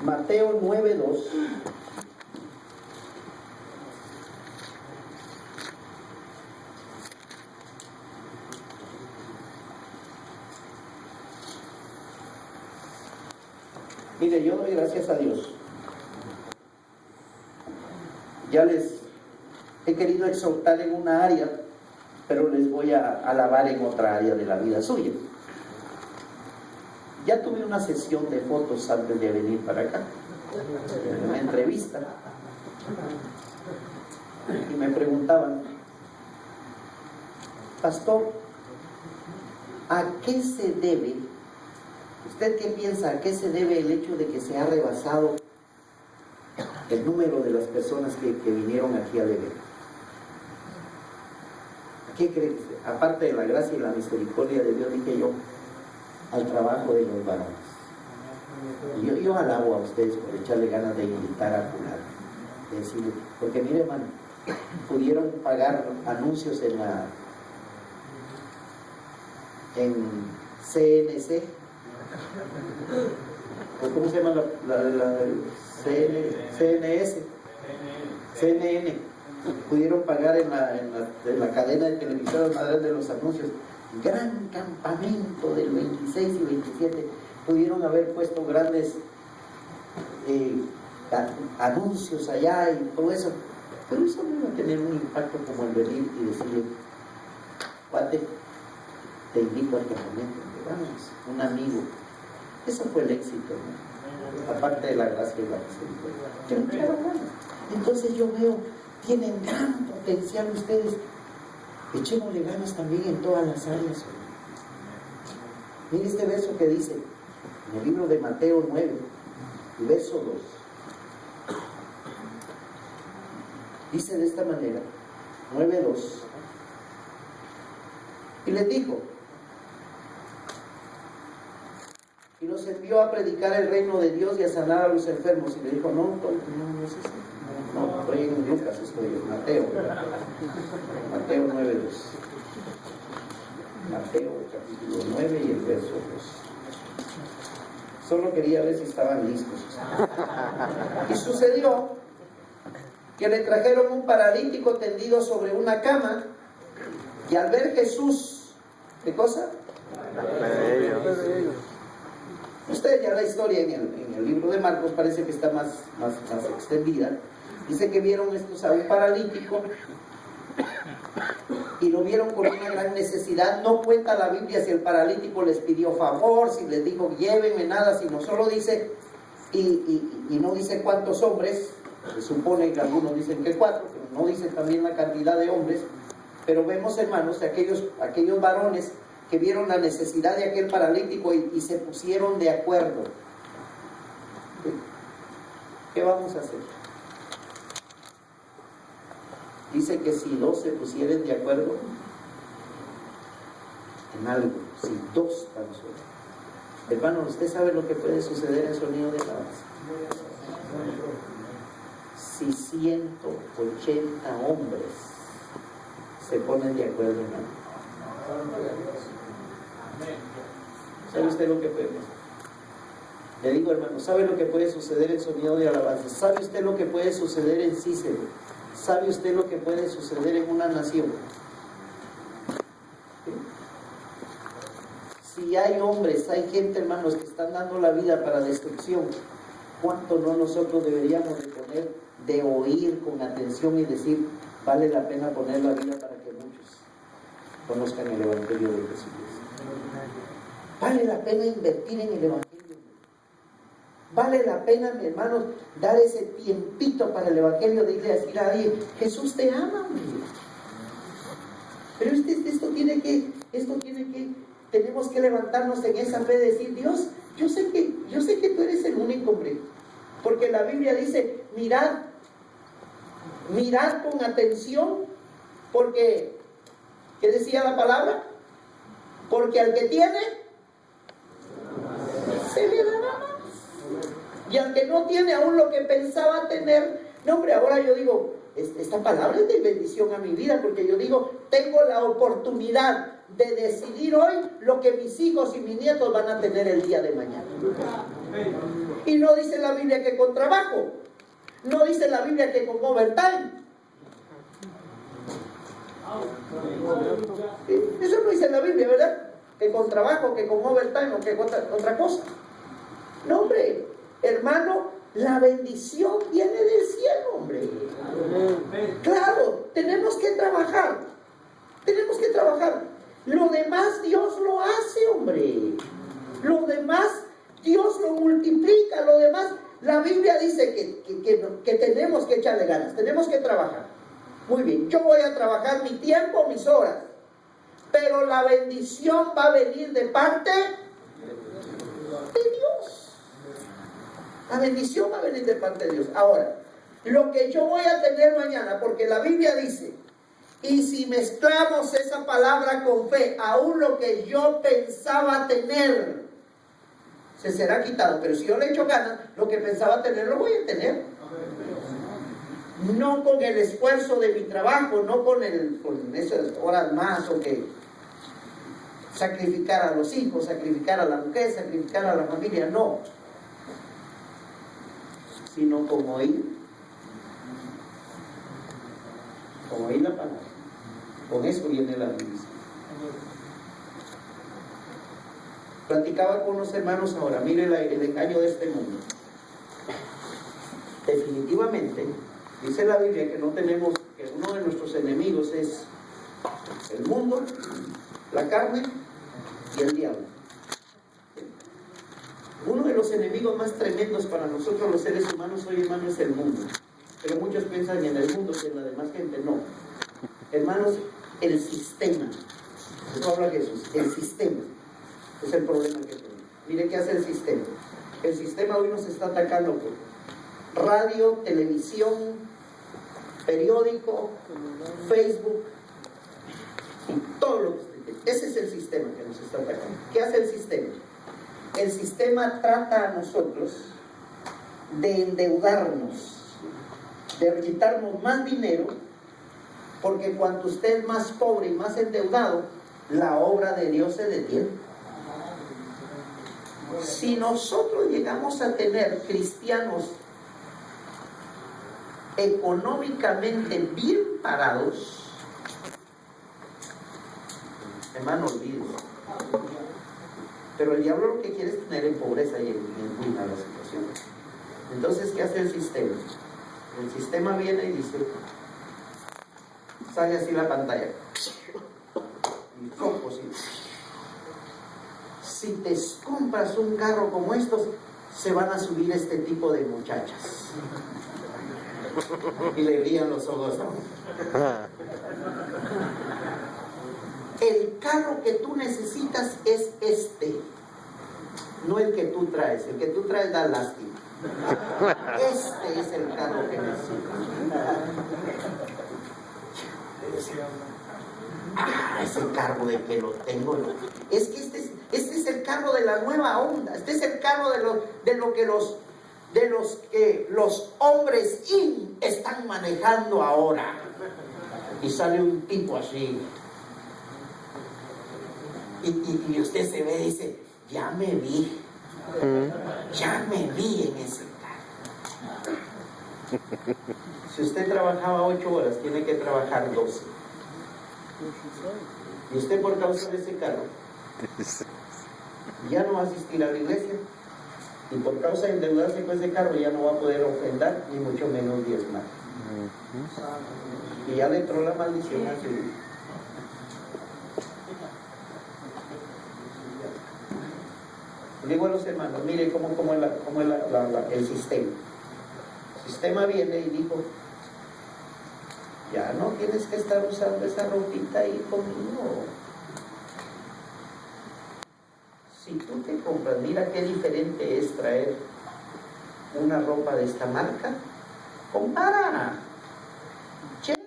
Mateo 9:2. Mire, yo doy gracias a Dios. Ya les he querido exhortar en una área, pero les voy a alabar en otra área de la vida suya. Ya tuve una sesión de fotos antes de venir para acá, una entrevista, y me preguntaban: pastor, ¿a qué se debe? ¿Usted qué piensa? ¿A qué se debe el hecho de que se ha rebasado el número de las personas que vinieron aquí al evento? ¿A qué cree? Aparte de la gracia y la misericordia de Dios, dije yo, al trabajo de los varones. Yo alabo a ustedes por echarle ganas de invitar a Pular, de decirle, porque mire, hermano, pudieron pagar anuncios en CNC, o ¿cómo se llama la CNN, pudieron pagar en la cadena de televisoras más grande de los anuncios, gran campamento del 26 y 27, pudieron haber puesto grandes anuncios allá y todo eso, pero eso no iba a tener un impacto como el venir y decirle, cuate, te invito al campamento, vamos, un amigo. Eso fue el éxito, ¿no? Aparte de la gracia y la misericordia. Entonces yo veo, tienen gran potencial ustedes. Echémosle ganas también en todas las áreas. Mire este verso que dice en el libro de Mateo 9, verso 2. Dice de esta manera, 9:2. Y les dijo, y los envió a predicar el reino de Dios y a sanar a los enfermos. Y le dijo, no es eso. No, estoy en Lucas, estoy en Mateo. Mateo 9:2. Mateo capítulo 9 y el verso 2. Solo quería ver si estaban listos. Y sucedió que le trajeron un paralítico tendido sobre una cama, y al ver Jesús, ¿qué cosa? Ustedes ya la historia en el libro de Marcos parece que está más extendida. Dice que vieron estos a un paralítico y lo vieron con una gran necesidad. No cuenta la Biblia si el paralítico les pidió favor, si les dijo llévenme, nada, sino solo dice, y no dice cuántos hombres. Se supone que algunos dicen que 4, pero no dice también la cantidad de hombres. Pero vemos, hermanos, de aquellos varones que vieron la necesidad de aquel paralítico y se pusieron de acuerdo. ¿Qué vamos a hacer? Dice que si 2 se pusieren de acuerdo en algo, si 2 tan solo. Hermano, ¿usted sabe lo que puede suceder en Sonido de Alabanza? Si 180 hombres se ponen de acuerdo en algo. ¿Sabe usted lo que puede pasar? Le digo, hermano, ¿sabe lo que puede suceder en Sonido de Alabanza? ¿Sabe usted lo que puede suceder en Cícero? ¿Sabe usted lo que puede suceder en una nación? ¿Sí? Si hay hombres, hay gente, hermanos, que están dando la vida para destrucción, ¿cuánto no nosotros deberíamos de oír con atención y decir, vale la pena poner la vida para que muchos conozcan el Evangelio de Jesucristo? Vale la pena invertir en el Evangelio. Vale la pena, mi hermano, dar ese tiempito para el Evangelio, de irle a decir a alguien, Jesús te ama, hombre. Pero esto tiene que, tenemos que levantarnos en esa fe de decir, Dios, yo sé que tú eres el único, hombre. Porque la Biblia dice, mirad con atención, porque, ¿qué decía la palabra? Porque al que tiene, se le dará más. Y al que no tiene aún lo que pensaba tener, no, hombre, ahora yo digo, esta palabra es de bendición a mi vida, porque yo digo, tengo la oportunidad de decidir hoy lo que mis hijos y mis nietos van a tener el día de mañana. Y no dice la Biblia que con trabajo, no dice la Biblia que con overtime. Eso no dice la Biblia, ¿verdad? Que con trabajo, que con overtime o que con otra cosa. No, hombre, hermano, la bendición viene del cielo, hombre. Claro, tenemos que trabajar. Tenemos que trabajar. Lo demás Dios lo hace, hombre. Lo demás Dios lo multiplica. Lo demás, la Biblia dice que tenemos que echarle ganas. Tenemos que trabajar. Muy bien, yo voy a trabajar mi tiempo, mis horas. Pero la bendición va a venir de parte de Dios. La bendición va a venir de parte de Dios. Ahora, lo que yo voy a tener mañana, porque la Biblia dice, y si mezclamos esa palabra con fe, aún lo que yo pensaba tener, se será quitado. Pero si yo le echo ganas, lo que pensaba tener, lo voy a tener. No con el esfuerzo de mi trabajo, no con esas horas más, o que sacrificar a los hijos, sacrificar a la mujer, sacrificar a la familia, no. Sino con oír la palabra. Con eso viene la bendición. Platicaba con unos hermanos ahora, mire el engaño de este mundo. Definitivamente, dice la Biblia que no tenemos, que uno de nuestros enemigos es el mundo, la carne y el diablo. Uno de los enemigos más tremendos para nosotros los seres humanos hoy, hermano, es el mundo. Pero muchos piensan en el mundo que en la demás gente. No. Hermanos, el sistema. Eso habla Jesús. El sistema es el problema que tenemos. Mire qué hace el sistema. El sistema hoy nos está atacando por radio, televisión, periódico, Facebook y todo lo que ese es el sistema que nos está atacando. ¿Qué hace el sistema? El sistema trata a nosotros de endeudarnos, de quitarnos más dinero, porque cuanto usted es más pobre y más endeudado, la obra de Dios se detiene. Si nosotros llegamos a tener cristianos económicamente bien parados, hermano, olvídese. Pero el diablo lo que quiere es tener en pobreza y en ruina la situación. Entonces, ¿qué hace el sistema? El sistema viene y dice, sale así la pantalla. Y focos. Si te compras un carro como estos, se van a subir este tipo de muchachas. Y le brillan los ojos, ¿no? El carro que tú necesitas es este, no el que tú traes. El que tú traes da lástima. Este es el carro que necesitas. Es el carro de que lo tengo. Es que este es el carro de la nueva onda. Este es el carro de lo que los hombres están manejando ahora. Y sale un tipo así. Y usted se ve y dice, ya me vi en ese carro. Si usted trabajaba 8 horas, tiene que trabajar 12. Y usted, por causa de ese carro, ya no va a asistir a la iglesia, y por causa de endeudarse con ese carro ya no va a poder ofrendar, ni mucho menos diezmar. Y ya le entró la maldición a su vida. Digo a los hermanos, mire cómo es el sistema. El sistema viene y dijo, ya no tienes que estar usando esa ropita ahí conmigo. Si tú te compras, mira qué diferente es traer una ropa de esta marca. Compara. Checa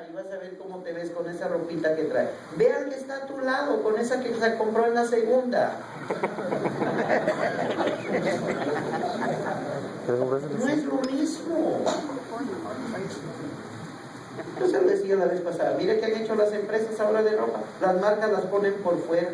y vas a ver cómo te ves con esa ropita que trae. Ve al que está a tu lado, con esa que se compró en la segunda. No es lo mismo. Yo se lo decía la vez pasada, mire qué han hecho las empresas ahora de ropa, las marcas las ponen por fuera.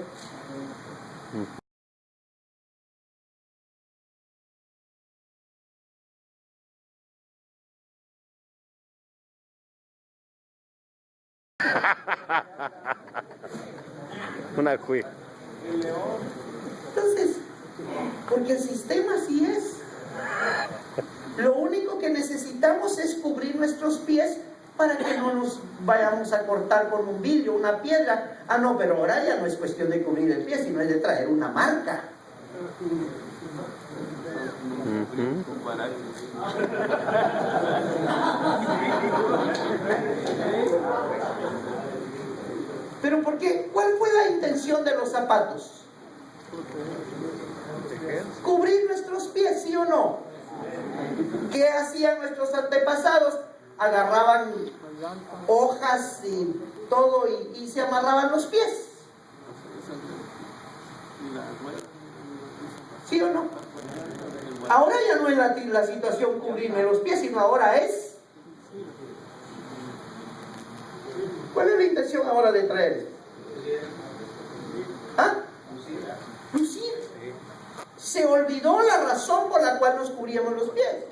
Una cuy. Entonces, porque el sistema así es. Lo único que necesitamos es cubrir nuestros pies para que no nos vayamos a cortar con un vidrio, una piedra. Ah, no, pero ahora ya no es cuestión de cubrir el pie, sino es de traer una marca. ¿Pero por qué? ¿Cuál fue la intención de los zapatos? Cubrir nuestros pies, ¿sí o no? ¿Qué hacían nuestros antepasados? Agarraban hojas y todo y se amarraban los pies. ¿Sí o no? Ahora ya no es la situación cubrirme los pies, sino ahora es... ¿Cuál es la intención ahora de traer? ¿Ah? Lucir. Se olvidó la razón por la cual nos cubríamos los pies.